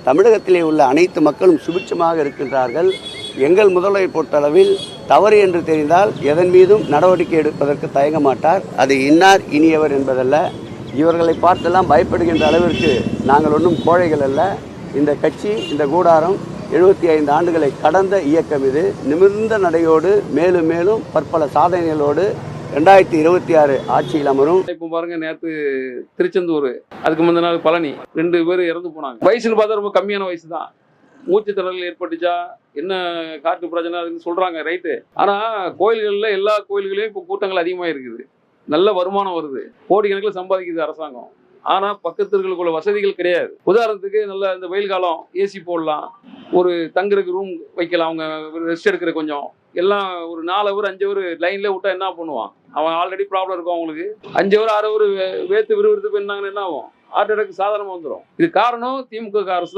தமிழகத்திலே உள்ள அனைத்து மக்களும் சுபிட்சமாக இருக்கின்றார்கள். எங்கள் முதல்வரை பொறுத்தளவில் தவறு என்று தெரிந்தால் எதன் மீதும் நடவடிக்கை எடுப்பதற்கு தயங்க மாட்டார். அது இன்னார் இனியவர் என்பதல்ல. இவர்களை பார்த்தெல்லாம் பயப்படுகின்ற அளவிற்கு நாங்கள் ஒன்றும் கோழைகள் அல்ல. இந்த கட்சி, இந்த கூடாரம் 75 ஆண்டுகளை கடந்த இயக்கம். இது நிமிர்ந்த நடையோடு மேலும் மேலும் பற்பல சாதனைகளோடு 2026 ஆட்சியில் அமரும். இப்போ பாருங்க, நேற்று திருச்செந்தூர், அதுக்கு முந்தின நாள் பழனி, 2 பேர் இறந்து போனாங்க. வயசுன்னு பார்த்தா ரொம்ப கம்மியான வயசு தான். மூச்சு திணறல் ஏற்பட்டுச்சா, என்ன காற்று பிரச்சனை அதுன்னு சொல்றாங்க, ரைட்டு. ஆனா கோயில்களில், எல்லா கோயில்களையும் இப்போ கூட்டங்கள் அதிகமாக இருக்குது. நல்ல வருமானம் வருது, கோடிக்கணக்கில் சம்பாதிக்குது அரசாங்கம். ஆனா பக்கத்திற்குள்ள வசதிகள் கிடையாது. உதாரணத்துக்கு, நல்ல இந்த வெயில் காலம் ஏசி போடலாம், ஒரு தங்குறதுக்கு ரூம் வைக்கலாம், அவங்க ரெஸ்ட் எடுக்கிற கொஞ்சம் எல்லாம் ஒரு 4 ஹவர் 5 ஹவர் லைன்ல விட்டா என்ன பண்ணுவான்? அவன் ஆல்ரெடி ப்ராப்ளம் இருக்கும் அவங்களுக்கு. 5 ஹவர் 6 ஹவர் வேத்து விறுவிறுத்து போயிருந்தாங்கன்னு என்ன ஆகும்? ஹார்ட் அட்டாக் சாதாரணமாக வந்துடும். இது காரணம் திமுக அரசு.